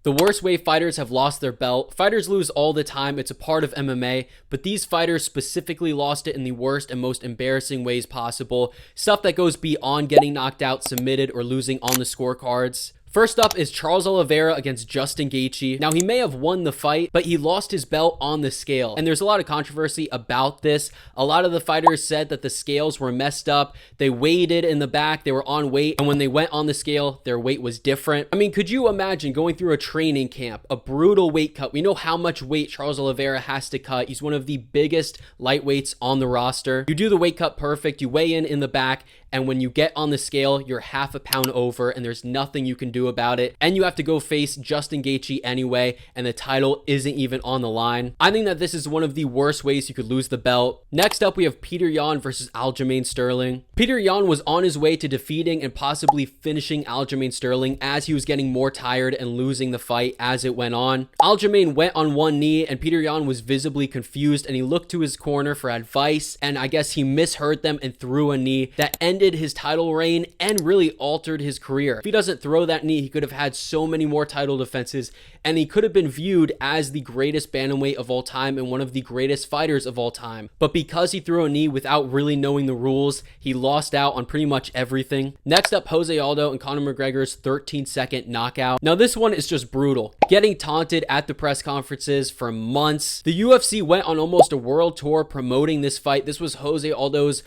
The worst way fighters have lost their belt. Fighters lose all the time. It's a part of MMA, but these fighters specifically lost it in the worst and most embarrassing ways possible. Stuff that goes beyond getting knocked out, submitted, or losing on the scorecards. First up is Charles Oliveira against Justin Gaethje. Now, he may have won the fight, but he lost his belt on the scale. And there's a lot of controversy about this. A lot of the fighters said that the scales were messed up. They weighed it in the back. They were on weight. And when they went on the scale, their weight was different. I mean, could you imagine going through a training camp, a brutal weight cut? We know how much weight Charles Oliveira has to cut. He's one of the biggest lightweights on the roster. You do the weight cut perfect. You weigh in the back. And when you get on the scale, you're half a pound over and there's nothing you can do about it. And you have to go face Justin Gaethje anyway, and the title isn't even on the line. I think that this is one of the worst ways you could lose the belt. Next up, we have Petr Yan versus Aljamain Sterling. Petr Yan was on his way to defeating and possibly finishing Aljamain Sterling as he was getting more tired and losing the fight as it went on. Aljamain went on one knee and Petr Yan was visibly confused, and he looked to his corner for advice, and I guess he misheard them and threw a knee that ended his title reign and really altered his career. If he doesn't throw that knee, he could have had so many more title defenses, and he could have been viewed as the greatest bantamweight of all time and one of the greatest fighters of all time. But because he threw a knee without really knowing the rules, he lost out on pretty much everything. Next up, Jose Aldo and Conor McGregor's 13-second knockout. Now, this one is just brutal. Getting taunted at the press conferences for months. The UFC went on almost a world tour promoting this fight. This was Jose Aldo's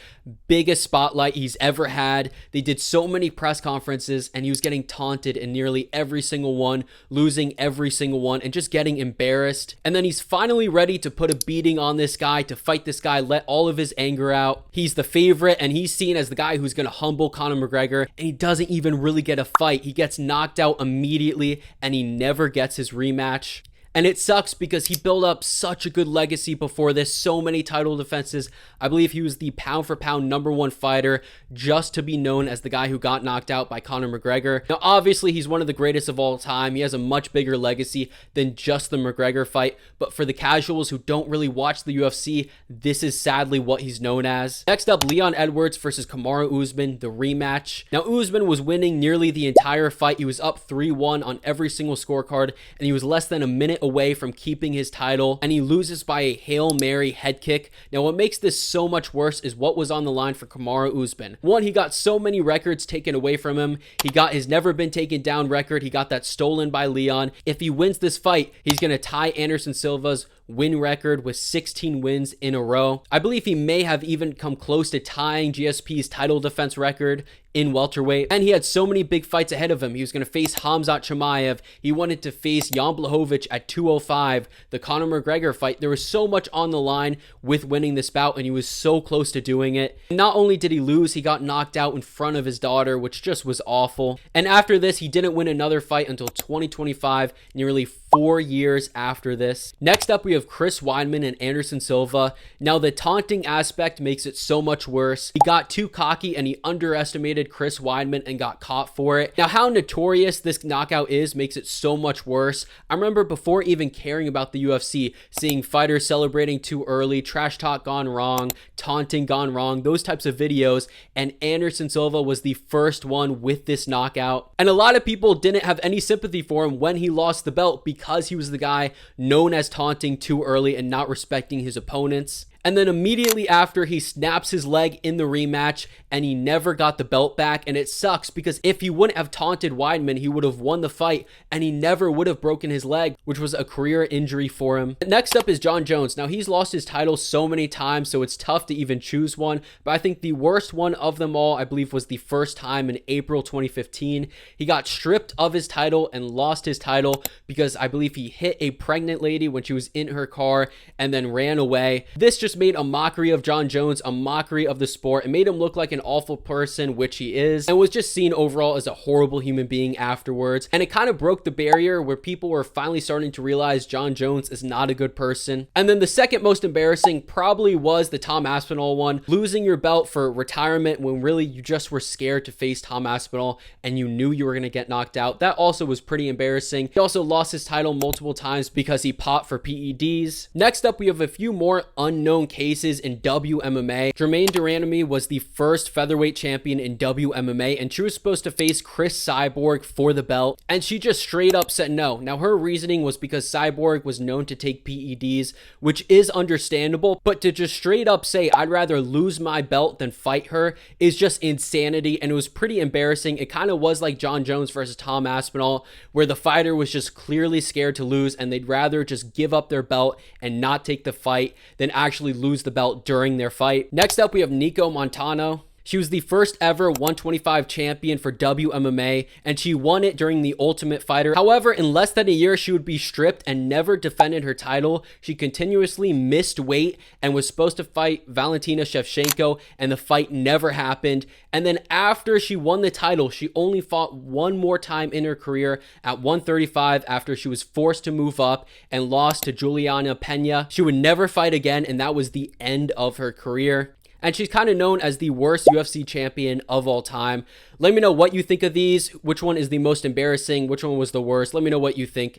biggest spotlight he's ever had. They did so many press conferences and he was getting taunted in nearly every single one, losing every single one, and just getting embarrassed. And then he's finally ready to put a beating on this guy, to fight this guy, let all of his anger out. He's the favorite and he's seen as the guy who's going to humble Conor McGregor, and he doesn't even really get a fight. He gets knocked out immediately and he never gets his rematch. And it sucks because he built up such a good legacy before this, so many title defenses. I believe he was the pound for pound #1 fighter, just to be known as the guy who got knocked out by Conor McGregor. Now, obviously, he's one of the greatest of all time. He has a much bigger legacy than just the McGregor fight. But for the casuals who don't really watch the UFC, this is sadly what he's known as. Next up, Leon Edwards versus Kamaru Usman, the rematch. Now, Usman was winning nearly the entire fight. He was up 3-1 on every single scorecard, and he was less than a minute away from keeping his title, and he loses by a Hail Mary head kick. Now, what makes this so much worse is what was on the line for Kamaru Usman. One, he got so many records taken away from him. He got his never been taken down record. He got that stolen by Leon. If he wins this fight, he's going to tie Anderson Silva's win record with 16 wins in a row. I believe he may have even come close to tying GSP's title defense record in welterweight. And he had so many big fights ahead of him. He was going to face Khamzat Chimaev. He wanted to face Jan Blachowicz at 205. The Conor McGregor fight. There was so much on the line with winning this bout, and he was so close to doing it. And not only did he lose, he got knocked out in front of his daughter, which just was awful. And after this, he didn't win another fight until 2025, nearly 4 years after this. Next up, we have Chris Weidman and Anderson Silva. Now, the taunting aspect makes it so much worse. He got too cocky and he underestimated Chris Weidman and got caught for it. Now, how notorious this knockout is makes it so much worse. I remember before even caring about the UFC, seeing fighters celebrating too early, trash talk gone wrong, taunting gone wrong, those types of videos, and Anderson Silva was the first one with this knockout. And a lot of people didn't have any sympathy for him when he lost the belt because he was the guy known as taunting too early and not respecting his opponents. And then immediately after, he snaps his leg in the rematch and he never got the belt back. And it sucks because if he wouldn't have taunted Weidman, he would have won the fight and he never would have broken his leg, which was a career injury for him. Next up is Jon Jones. Now, he's lost his title so many times, so it's tough to even choose one. But I think the worst one of them all, I believe, was the first time in April 2015. He got stripped of his title and lost his title because I believe he hit a pregnant lady when she was in her car and then ran away. This just made a mockery of Jon Jones, a mockery of the sport. It made him look like an awful person, which he is, and was just seen overall as a horrible human being afterwards. And it kind of broke the barrier where people were finally starting to realize Jon Jones is not a good person. And then the second most embarrassing probably was the Tom Aspinall one, losing your belt for retirement when really you just were scared to face Tom Aspinall and you knew you were going to get knocked out. That also was pretty embarrassing. He also lost his title multiple times because he popped for PEDs. Next up, we have a few more unknown known cases in WMMA. Germaine de Randamie was the first featherweight champion in WMMA, and she was supposed to face Chris Cyborg for the belt, and she just straight up said no. Now, her reasoning was because Cyborg was known to take PEDs, which is understandable, but to just straight up say, I'd rather lose my belt than fight her is just insanity, and it was pretty embarrassing. It kind of was like John Jones versus Tom Aspinall, where the fighter was just clearly scared to lose, and they'd rather just give up their belt and not take the fight than actually lose the belt during their fight. Next up, we have Nicco Montano. She was the first ever 125 champion for WMMA, and she won it during the Ultimate Fighter. However, in less than a year, she would be stripped and never defended her title. She continuously missed weight and was supposed to fight Valentina Shevchenko, and the fight never happened. And then after she won the title, she only fought one more time in her career at 135 after she was forced to move up and lost to Juliana Pena. She would never fight again, and that was the end of her career. And she's kind of known as the worst UFC champion of all time. Let me know what you think of these. Which one is the most embarrassing? Which one was the worst? Let me know what you think